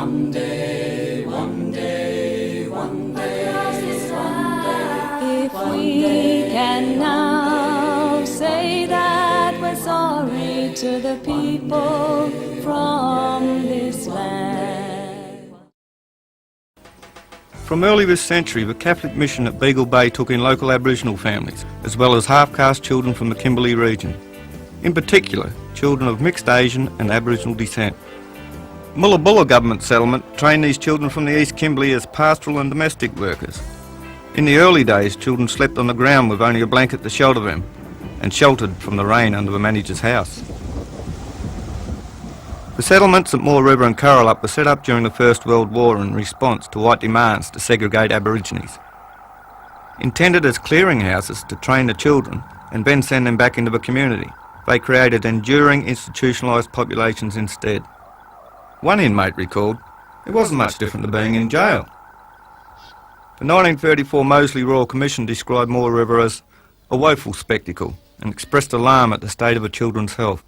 one day, one day, one day, one day. If we can now say that we're sorry to the people from this land. From early this century, the Catholic mission at Beagle Bay took in local Aboriginal families, as well as half-caste children from the Kimberley region. In particular, children of mixed Asian and Aboriginal descent. Mullabulla government settlement trained these children from the East Kimberley as pastoral and domestic workers. In the early days, children slept on the ground with only a blanket to shelter them, and sheltered from the rain under the manager's house. The settlements at Moore River and Currallup were set up during the First World War in response to white demands to segregate Aborigines. Intended as clearinghouses to train the children and then send them back into the community, they created enduring institutionalised populations instead. One inmate recalled, "It wasn't much different to being in jail." The 1934 Moseley Royal Commission described Moore River as a woeful spectacle and expressed alarm at the state of the children's health.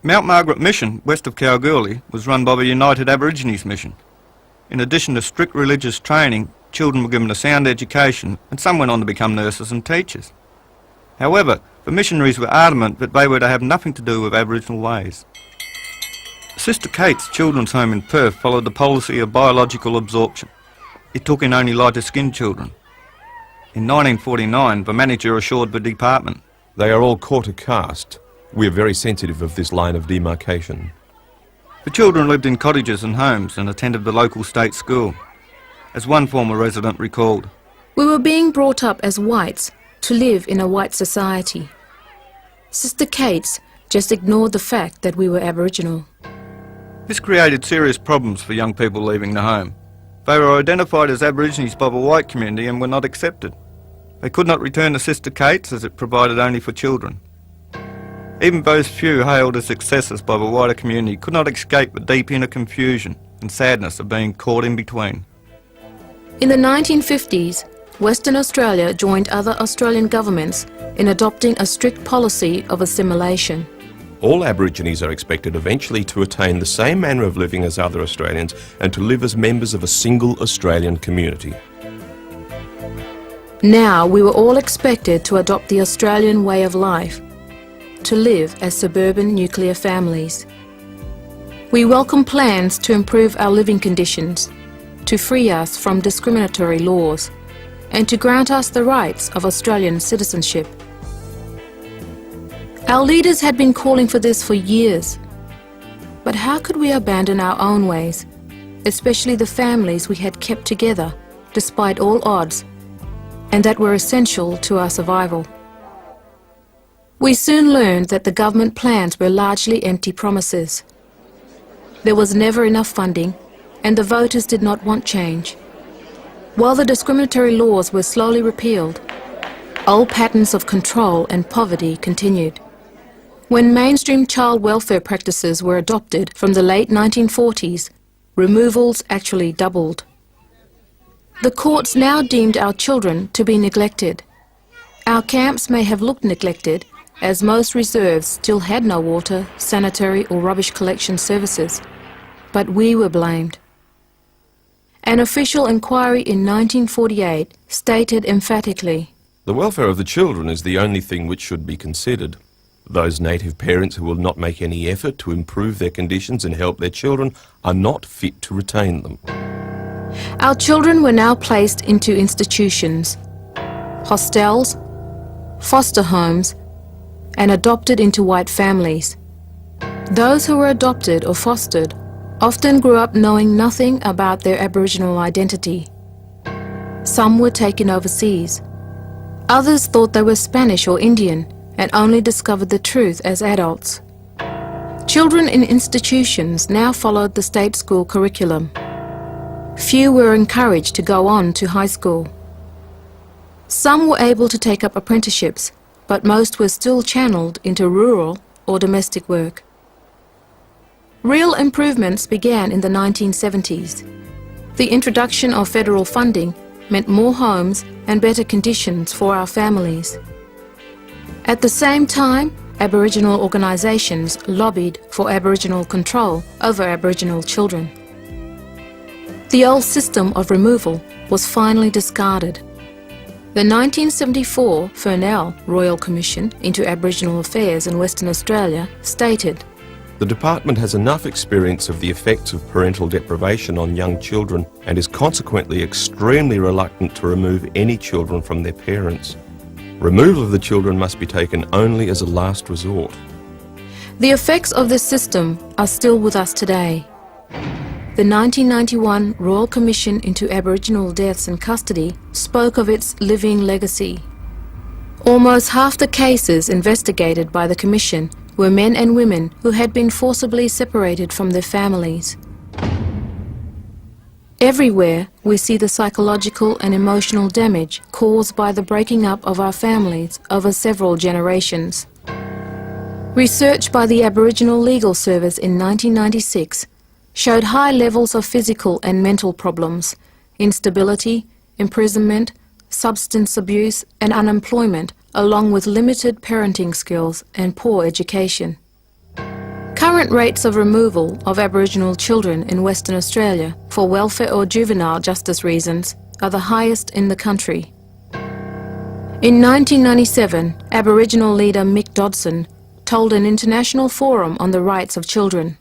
Mount Margaret Mission, west of Kalgoorlie, was run by the United Aborigines Mission. In addition to strict religious training, children were given a sound education and some went on to become nurses and teachers. However, the missionaries were adamant that they were to have nothing to do with Aboriginal ways. Sister Kate's children's home in Perth followed the policy of biological absorption. It took in only lighter-skinned children. In 1949, the manager assured the department, "They are all quarter caste. We are very sensitive of this line of demarcation." the children lived in cottages and homes and attended the local state school. As one former resident recalled, "We were being brought up as whites to live in a white society. Sister Kate's just ignored the fact that we were Aboriginal." this created serious problems for young people leaving the home. They were identified as Aborigines by the white community and were not accepted. They could not return to Sister Kate's as it provided only for children. Even those few hailed as successes by the wider community could not escape the deep inner confusion and sadness of being caught in between. In the 1950s, Western Australia joined other Australian governments in adopting a strict policy of assimilation. All Aborigines are expected eventually to attain the same manner of living as other Australians and to live as members of a single Australian community. Now we were all expected to adopt the Australian way of life, to live as suburban nuclear families. We welcome plans to improve our living conditions, to free us from discriminatory laws, and to grant us the rights of Australian citizenship. Our leaders had been calling for this for years. But how could we abandon our own ways, especially the families we had kept together despite all odds, and that were essential to our survival? We soon learned that the government plans were largely empty promises. There was never enough funding, and the voters did not want change. While the discriminatory laws were slowly repealed, old patterns of control and poverty continued. When mainstream child welfare practices were adopted from the late 1940s, removals actually doubled. The courts now deemed our children to be neglected. Our camps may have looked neglected, as most reserves still had no water, sanitary or rubbish collection services. But we were blamed. An official inquiry in 1948 stated emphatically, "The welfare of the children is the only thing which should be considered. Those native parents who will not make any effort to improve their conditions and help their children are not fit to retain them." Our children were now placed into institutions, hostels, foster homes, and adopted into white families. Those who were adopted or fostered often grew up knowing nothing about their Aboriginal identity. Some were taken overseas. Others thought they were Spanish or Indian and only discovered the truth as adults. Children in institutions now followed the state school curriculum. Few were encouraged to go on to high school. Some were able to take up apprenticeships, but most were still channeled into rural or domestic work. Real improvements began in the 1970s. The introduction of federal funding meant more homes and better conditions for our families. At the same time, Aboriginal organisations lobbied for Aboriginal control over Aboriginal children. The old system of removal was finally discarded. The 1974 Furnell Royal Commission into Aboriginal Affairs in Western Australia stated, The department has enough experience of the effects of parental deprivation on young children and is consequently extremely reluctant to remove any children from their parents. Removal of the children must be taken only as a last resort. The effects of this system are still with us today. The 1991 Royal Commission into Aboriginal Deaths in Custody spoke of its living legacy. Almost half the cases investigated by the Commission were men and women who had been forcibly separated from their families. Everywhere we see the psychological and emotional damage caused by the breaking up of our families over several generations. Research by the Aboriginal Legal Service in 1996 showed high levels of physical and mental problems, instability, imprisonment, substance abuse and unemployment, along with limited parenting skills and poor education. Current rates of removal of Aboriginal children in Western Australia for welfare or juvenile justice reasons are the highest in the country. In 1997, Aboriginal leader Mick Dodson told an international forum on the rights of children,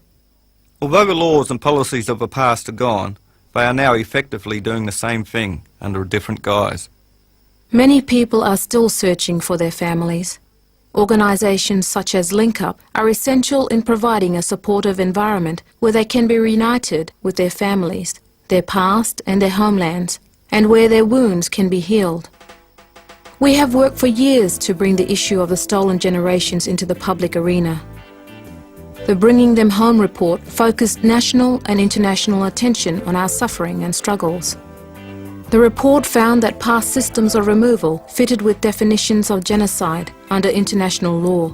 Although the laws and policies of the past are gone, they are now effectively doing the same thing under a different guise. Many people are still searching for their families. Organisations such as Link Up are essential in providing a supportive environment where they can be reunited with their families, their past and their homelands, and where their wounds can be healed. We have worked for years to bring the issue of the stolen generations into the public arena. The Bringing Them Home report focused national and international attention on our suffering and struggles. The report found that past systems of removal fitted with definitions of genocide under international law.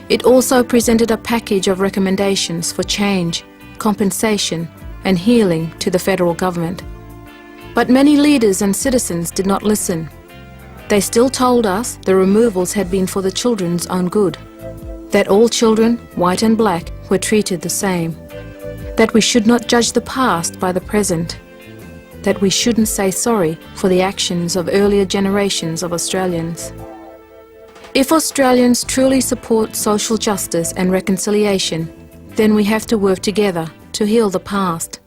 It also presented a package of recommendations for change, compensation and healing to the federal government. But many leaders and citizens did not listen. They still told us the removals had been for the children's own good, that all children, white and black, were treated the same, that we should not judge the past by the present, that we shouldn't say sorry for the actions of earlier generations of Australians. If Australians truly support social justice and reconciliation, then we have to work together to heal the past.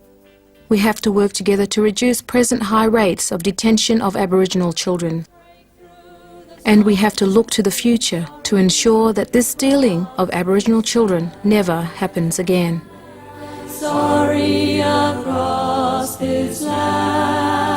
We have to work together to reduce present high rates of detention of Aboriginal children. And we have to look to the future to ensure that this stealing of Aboriginal children never happens again. Sorry across this land.